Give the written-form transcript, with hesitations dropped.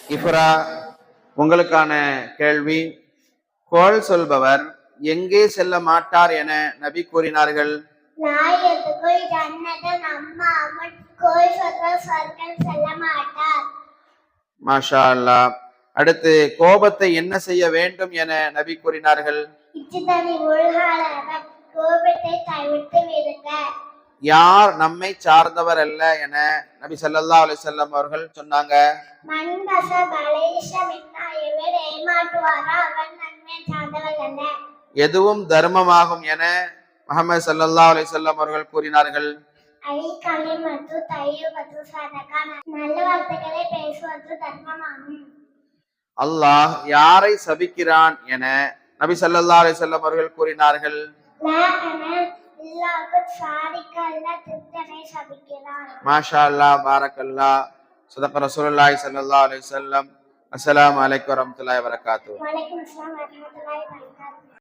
இஃப்ரா, உங்களுக்கான கேள்வி. கோள் சொல்பவர் எங்கே செல்ல மாட்டார் என நபி கூறினார்கள்? மாஷா அல்லாஹ். அடுத்து, கோபத்தை என்ன செய்ய வேண்டும் என நபி கூறினார்கள்? யார் நம்மை சார்ந்தவர் அல்ல என நபி ஸல்லல்லாஹு அலைஹி வஸல்லம் அவர்கள் சொன்னாங்க? எதுவும் தர்மமாகும் என முஹம்மது ஸல்லல்லாஹு அலைஹி வஸல்லம் அவர்கள் கூறினார்கள்? அல்லாஹ் யாரை சபிக்கிறான் என நபி ஸல்லல்லாஹு அலைஹி வஸல்லம் அவர்கள் கூறினார்கள்? மாஷா அல்லாஹ், பாரக்கல்லாஹ். ஸதக ரசூலுல்லாஹி ஸல்லல்லாஹு அலைஹி வஸல்லம். அஸ்ஸலாமு அலைக்கும் வரஹ்மத்துல்லாஹி வபரகாத்துஹு.